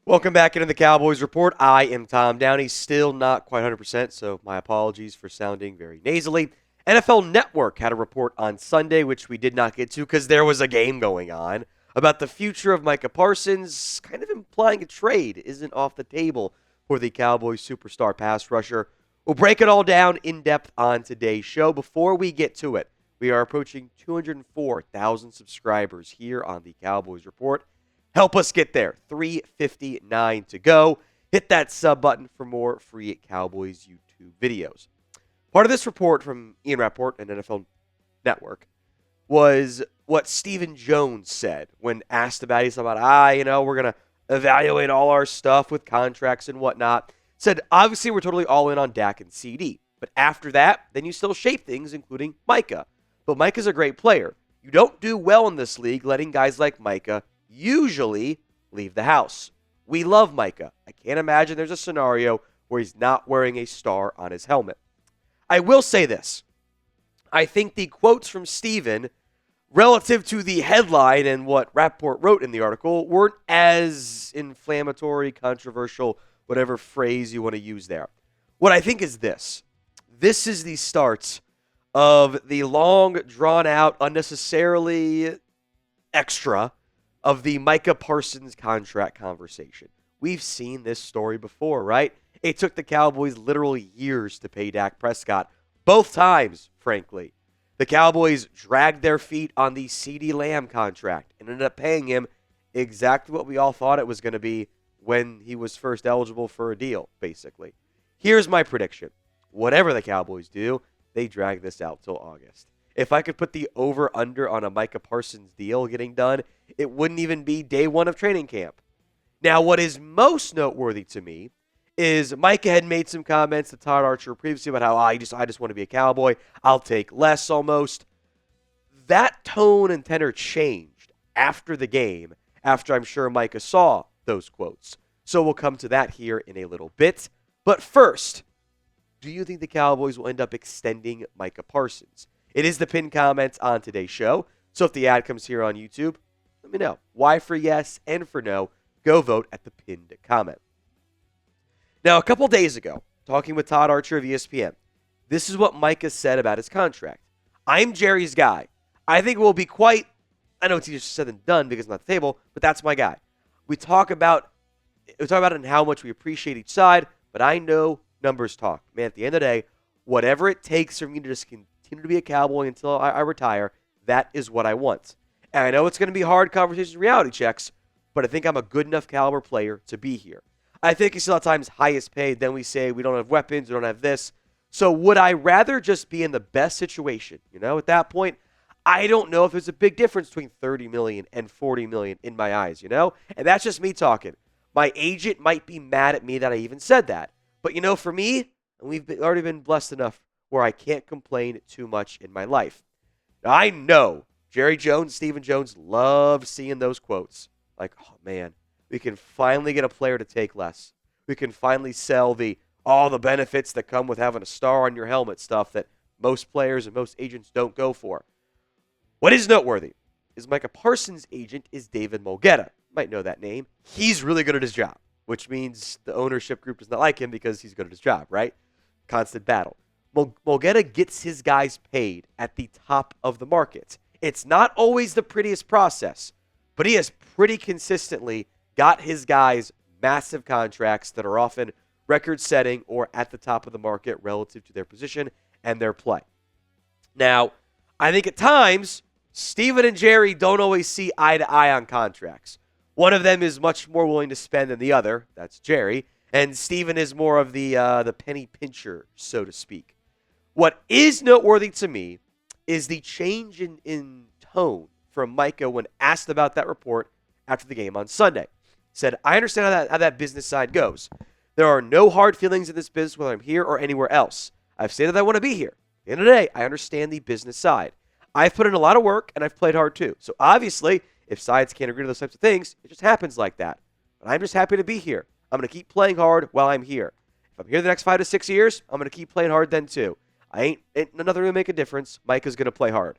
Welcome back into the Cowboys Report. I am Tom Downey, still not quite 100%, so my apologies for sounding very nasally. NFL Network had a report on Sunday, which we did not get to because there was a game going on, about the future of Micah Parsons, kind of implying a trade isn't off the table for the Cowboys superstar pass rusher. We'll break it all down in depth on today's show. Before we get to it, we are approaching 204,000 subscribers here on the Cowboys Report. Help us get there. 359 to go. Hit that sub button for more free Cowboys YouTube videos. Part of this report from Ian Rapoport and NFL Network was what Stephen Jones said when asked about it. He's about, we're going to evaluate all our stuff with contracts and whatnot. Said, obviously, we're totally all in on Dak and CeeDee. But after that, then you still shape things, including Micah. But Micah's a great player. You don't do well in this league letting guys like Micah usually leave the house. We love Micah. I can't imagine there's a scenario where he's not wearing a star on his helmet. I will say this. I think the quotes from Steven relative to the headline and what Rapoport wrote in the article weren't as inflammatory, controversial, whatever phrase you want to use there. What I think is this. This is the start of the long, drawn-out, unnecessarily extra of the Micah Parsons contract conversation. We've seen this story before, right? It took the Cowboys literal years to pay Dak Prescott. Both times, frankly. The Cowboys dragged their feet on the CeeDee Lamb contract and ended up paying him exactly what we all thought it was going to be when he was first eligible for a deal, basically. Here's my prediction. Whatever the Cowboys do, they drag this out till August. If I could put the over-under on a Micah Parsons deal getting done, it wouldn't even be day one of training camp. Now, what is most noteworthy to me is Micah had made some comments to Todd Archer previously about how I just want to be a Cowboy. I'll take less almost. That tone and tenor changed after the game, after I'm sure Micah saw those quotes. So we'll come to that here in a little bit. But first, do you think the Cowboys will end up extending Micah Parsons? It is the pinned comment on today's show. So if the ad comes here on YouTube, let me know. Why for yes and for no, go vote at the pinned comment. Now, a couple days ago, talking with Todd Archer of ESPN, this is what Micah said about his contract. I'm Jerry's guy. I think it will be quite, I know it's easier said than done because I'm not at the table, but that's my guy. We talk about it and how much we appreciate each side, but I know numbers talk. Man, at the end of the day, whatever it takes for me to just continue to be a Cowboy until I retire, that is what I want. And I know it's going to be hard conversations, reality checks, but I think I'm a good enough caliber player to be here. I think he's still at times highest paid. Then we say we don't have weapons, we don't have this. So would I rather just be in the best situation? At that point, I don't know if there's a big difference between $30 million and $40 million in my eyes, And that's just me talking. My agent might be mad at me that I even said that. But, for me, we've already been blessed enough where I can't complain too much in my life. Now, I know Jerry Jones, Stephen Jones love seeing those quotes. Like, oh, man, we can finally get a player to take less. We can finally sell all the benefits that come with having a star on your helmet stuff that most players and most agents don't go for. What is noteworthy is Micah Parsons' agent is David Mulgeta. You might know that name. He's really good at his job, which means the ownership group does not like him because he's good at his job, right? Constant battle. Mulgeta gets his guys paid at the top of the market. It's not always the prettiest process, but he has pretty consistently got his guys massive contracts that are often record-setting or at the top of the market relative to their position and their play. Now, I think at times, Steven and Jerry don't always see eye to eye on contracts. One of them is much more willing to spend than the other. That's Jerry. And Steven is more of the penny pincher, so to speak. What is noteworthy to me is the change in tone from Micah when asked about that report after the game on Sunday. Said, I understand how that business side goes. There are no hard feelings in this business whether I'm here or anywhere else. I've stated that I want to be here. At the end of the day, I understand the business side. I've put in a lot of work, and I've played hard too. So obviously, if sides can't agree to those types of things, it just happens like that. But I'm just happy to be here. I'm going to keep playing hard while I'm here. If I'm here the next 5 to 6 years, I'm going to keep playing hard then too. Ain't nothing going to make a difference. Micah's going to play hard.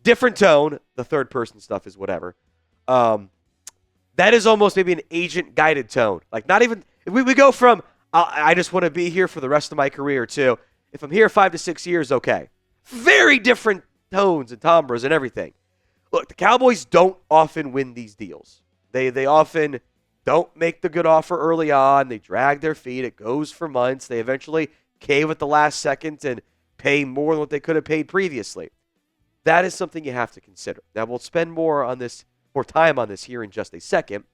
Different tone. The third person stuff is whatever. That is almost maybe an agent-guided tone. Like, not even – we go from I just want to be here for the rest of my career to if I'm here 5 to 6 years, okay. Very different tones and timbres and everything. Look, the Cowboys don't often win these deals. They often don't make the good offer early on. They drag their feet. It goes for months. They eventually cave at the last second and pay more than what they could have paid previously. That is something you have to consider. Now, we'll spend more time on this here in just a second,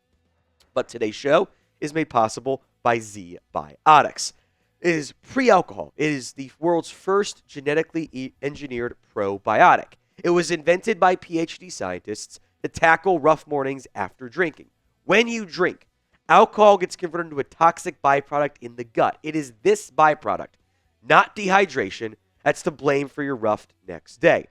but today's show is made possible by Z Biotics. It is pre-alcohol. It is the world's first genetically engineered probiotic. It was invented by PhD scientists to tackle rough mornings after drinking. When you drink, alcohol gets converted into a toxic byproduct in the gut. It is this byproduct, not dehydration, that's to blame for your rough next day.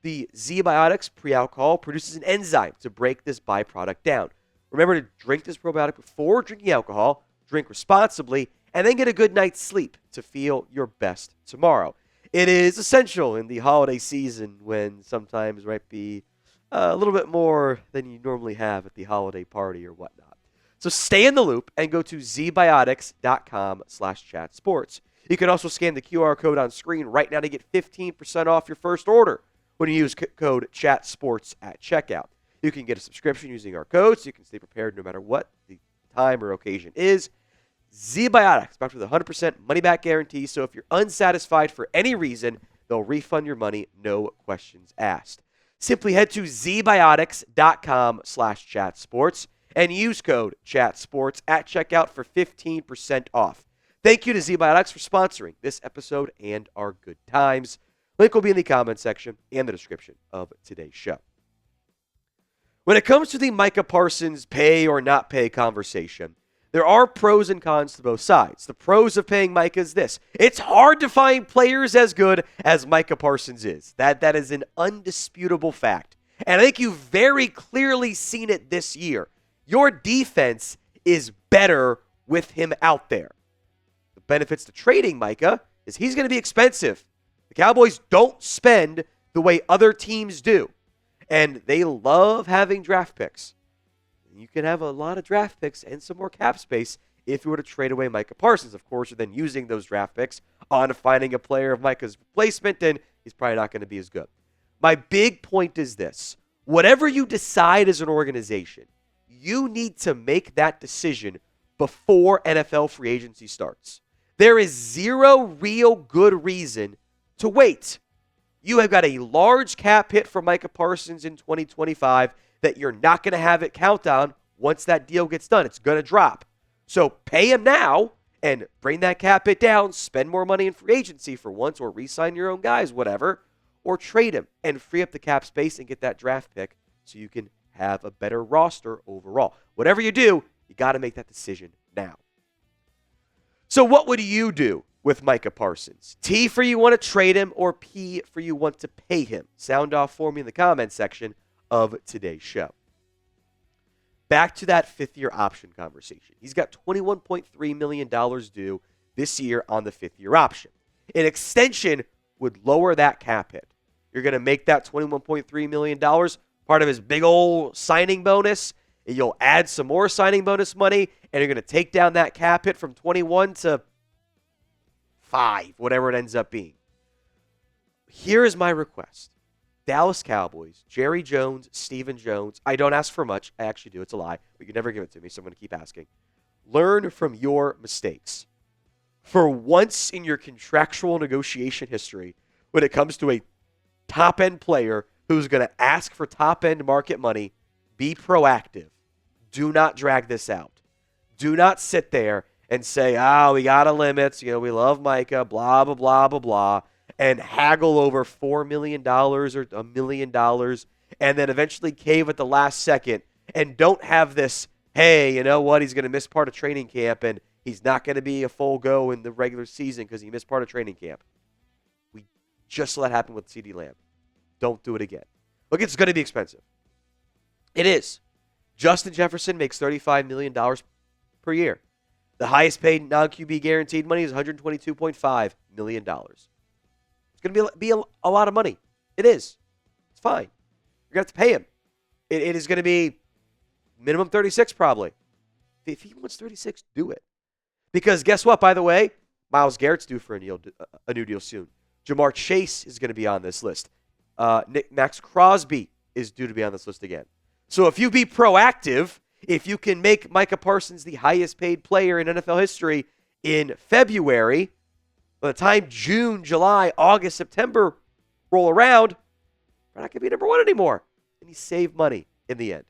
The Z-Biotics pre-alcohol produces an enzyme to break this byproduct down. Remember to drink this probiotic before drinking alcohol, drink responsibly, and then get a good night's sleep to feel your best tomorrow. It is essential in the holiday season when sometimes might be a little bit more than you normally have at the holiday party or whatnot. So stay in the loop and go to zbiotics.com/chatsports. You can also scan the QR code on screen right now to get 15% off your first order when you use code CHATSPORTS at checkout. You can get a subscription using our code so you can stay prepared no matter what the time or occasion is. Z-Biotics, backed with a 100% money-back guarantee, so if you're unsatisfied for any reason, they'll refund your money, no questions asked. Simply head to zbiotics.com/chatsports and use code CHATSPORTS at checkout for 15% off. Thank you to Z-Biotics for sponsoring this episode and our good times. Link will be in the comment section and the description of today's show. When it comes to the Micah Parsons pay or not pay conversation, there are pros and cons to both sides. The pros of paying Micah is this. It's hard to find players as good as Micah Parsons is. That is an undisputable fact. And I think you've very clearly seen it this year. Your defense is better with him out there. The benefits to trading Micah is he's going to be expensive. The Cowboys don't spend the way other teams do. And they love having draft picks. You can have a lot of draft picks and some more cap space if you were to trade away Micah Parsons. Of course, you're then using those draft picks on finding a player of Micah's replacement, and he's probably not going to be as good. My big point is this. Whatever you decide as an organization, you need to make that decision before NFL free agency starts. There is zero real good reason to wait. You have got a large cap hit for Micah Parsons in 2025 that you're not going to have it count on once that deal gets done. It's going to drop. So pay him now and bring that cap hit down, spend more money in free agency for once, or re-sign your own guys, whatever, or trade him and free up the cap space and get that draft pick so you can have a better roster overall. Whatever you do, you got to make that decision now. So what would you do with Micah Parsons? T for you want to trade him, or P for you want to pay him? Sound off for me in the comments section of today's show. Back to that fifth-year option conversation. He's got $21.3 million due this year on the fifth-year option. An extension would lower that cap hit. You're going to make that $21.3 million part of his big old signing bonus, and you'll add some more signing bonus money, and you're going to take down that cap hit from 21 to 5, whatever it ends up being. Here is my request. Dallas Cowboys, Jerry Jones, Stephen Jones. I don't ask for much. I actually do. It's a lie. But you never give it to me, so I'm going to keep asking. Learn from your mistakes. For once in your contractual negotiation history, when it comes to a top-end player who's going to ask for top-end market money, be proactive. Do not drag this out. Do not sit there and say, we got a limit. We love Micah, blah, blah, blah, blah, blah, and haggle over $4 million or $1 million, and then eventually cave at the last second, and don't have this, hey, you know what, he's going to miss part of training camp, and he's not going to be a full go in the regular season because he missed part of training camp. We just saw that happen with CeeDee Lamb. Don't do it again. Look, it's going to be expensive. It is. Justin Jefferson makes $35 million per year. The highest paid non-QB guaranteed money is $122.5 million. It's going to be a lot of money. It is. It's fine. You're going to have to pay him. It is going to be Minimum 36 probably. If he wants 36, do it. Because guess what, by the way? Myles Garrett's due for a new deal soon. Jamar Chase is going to be on this list. Max Crosby is due to be on this list again. So if you be proactive, if you can make Micah Parsons the highest paid player in NFL history in February, by the time June, July, August, September roll around, we're not going to be number one anymore. And you save money in the end.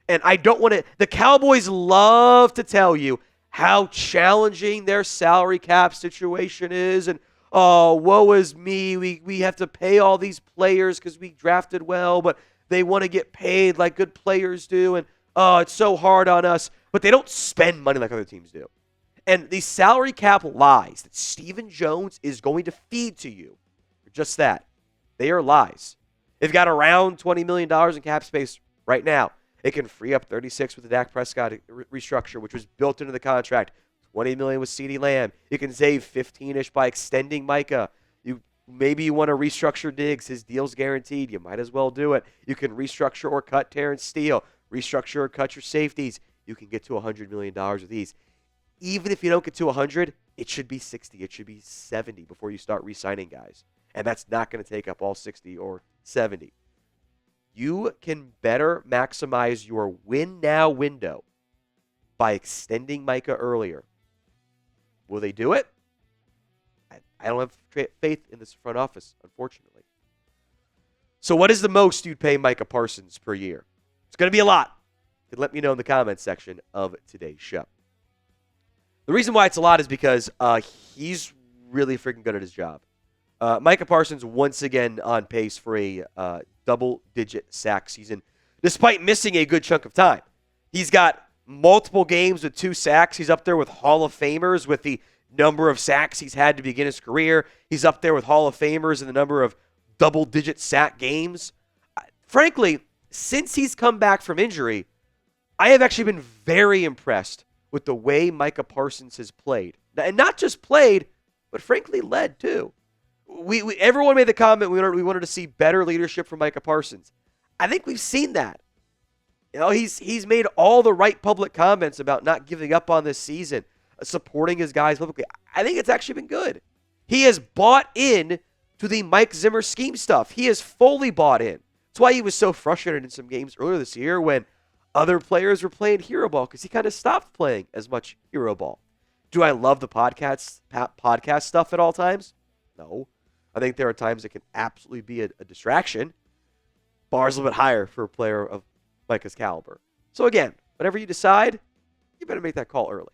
And I don't want to, the Cowboys love to tell you how challenging their salary cap situation is. And, oh, woe is me. We have to pay all these players because we drafted well, but they want to get paid like good players do. And, oh, it's so hard on us. But they don't spend money like other teams do. And these salary cap lies that Stephen Jones is going to feed to you are just that. They are lies. They've got around $20 million in cap space right now. It can free up 36 with the Dak Prescott restructure, which was built into the contract. $20 million with CeeDee Lamb. You can save 15-ish by extending Micah. Maybe you want to restructure Diggs. His deal's guaranteed. You might as well do it. You can restructure or cut Terrence Steele. Restructure or cut your safeties. You can get to $100 million with these. Even if you don't get to 100, it should be 60. It should be 70 before you start re-signing guys. And that's not going to take up all 60 or 70. You can better maximize your win now window by extending Micah earlier. Will they do it? I don't have faith in this front office, unfortunately. So what is the most you'd pay Micah Parsons per year? It's going to be a lot. You can let me know in the comments section of today's show. The reason why it's a lot is because he's really freaking good at his job. Micah Parsons once again on pace for a double-digit sack season, despite missing a good chunk of time. He's got multiple games with 2 sacks. He's up there with Hall of Famers with the number of sacks he's had to begin his career. He's up there with Hall of Famers in the number of double-digit sack games. Frankly, since he's come back from injury, I have actually been very impressed with the way Micah Parsons has played. And not just played, but frankly led too. Everyone made the comment we wanted to see better leadership from Micah Parsons. I think we've seen that. You know, he's made all the right public comments about not giving up on this season, supporting his guys publicly. I think it's actually been good. He has bought in to the Mike Zimmer scheme stuff. He has fully bought in. That's why he was so frustrated in some games earlier this year when other players were playing hero ball, because he kind of stopped playing as much hero ball. Do I love the podcast stuff at all times? No. I think there are times it can absolutely be a distraction. Bar's a little bit higher for a player of Micah's caliber. So again, whenever you decide, you better make that call early.